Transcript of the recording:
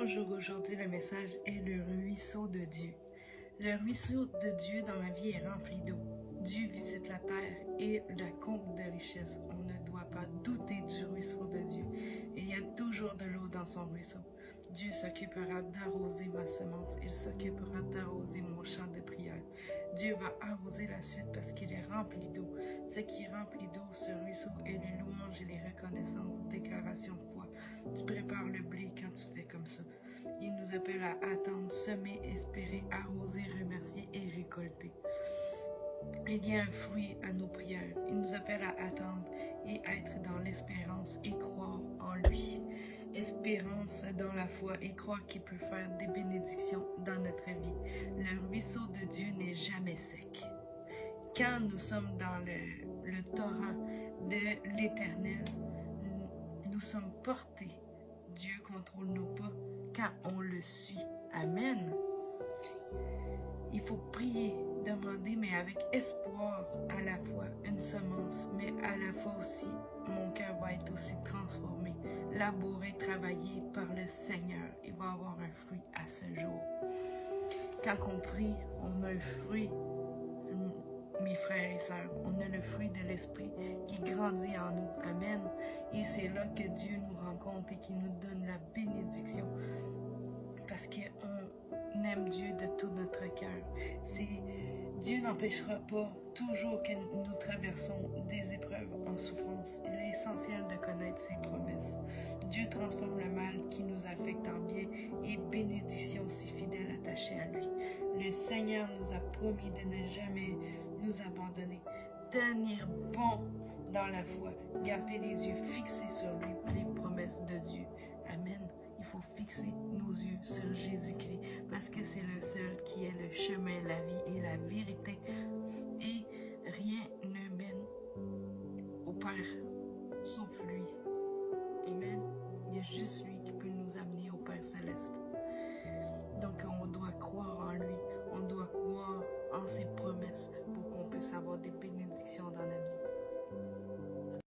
Bonjour, aujourd'hui le message est le ruisseau de Dieu. Le ruisseau de Dieu dans ma vie est rempli d'eau. Dieu visite la terre et la comble de richesse. On ne doit pas douter du ruisseau de Dieu. Il y a toujours de l'eau dans son ruisseau. Dieu s'occupera d'arroser ma semence. Il s'occupera d'arroser mon champ de prière. Dieu va arroser la suite parce qu'il est rempli d'eau. Ce qui est rempli d'eau, ce ruisseau, est les louanges et les reconnaissances, déclarations de foi. Tu prépares le blé quand tu fais comme ça. Il nous appelle à attendre, semer, espérer, arroser, remercier et récolter. Il y a un fruit à nos prières. Il nous appelle à attendre et être dans l'espérance et croire en lui. Espérance dans la foi et croire qu'il peut faire des bénédictions dans notre vie. Le ruisseau de Dieu n'est jamais sec. Quand nous sommes dans le torrent de l'Éternel, nous sommes portés. Dieu contrôle nos pas quand on le suit. Amen. Il faut prier, demander, mais avec espoir à la fois, une semence, mais à la fois aussi, mon cœur va être aussi transformé, labouré, travaillé par le Seigneur. Il va avoir un fruit à ce jour. Quand on prie, on a un fruit, mes frères et sœurs, on a le fruit de l'Esprit qui grandit en nous. Amen. Et c'est là que Dieu nous rencontre et qui nous donne la bénédiction parce qu'on aime Dieu de tout notre cœur. Dieu n'empêchera pas toujours que nous traversons des épreuves en souffrance. Il est essentiel de connaître ses promesses. Dieu transforme le mal qui nous affecte en bien et bénédiction si fidèles attachés à lui. Le Seigneur nous a promis de ne jamais nous abandonner, tenir bon dans la foi, garder les yeux fixés sur lui, les promesses de Dieu. Amen. Il faut fixer nos yeux sur Jésus-Christ parce que c'est le seul qui est le chemin, la vie et la vérité. Et rien ne mène au Père sauf lui. Amen. Il y a juste lui qui peut nous amener au Père céleste. Donc on doit croire en lui, on doit croire en ses promesses pour qu'on puisse avoir des bénédictions dans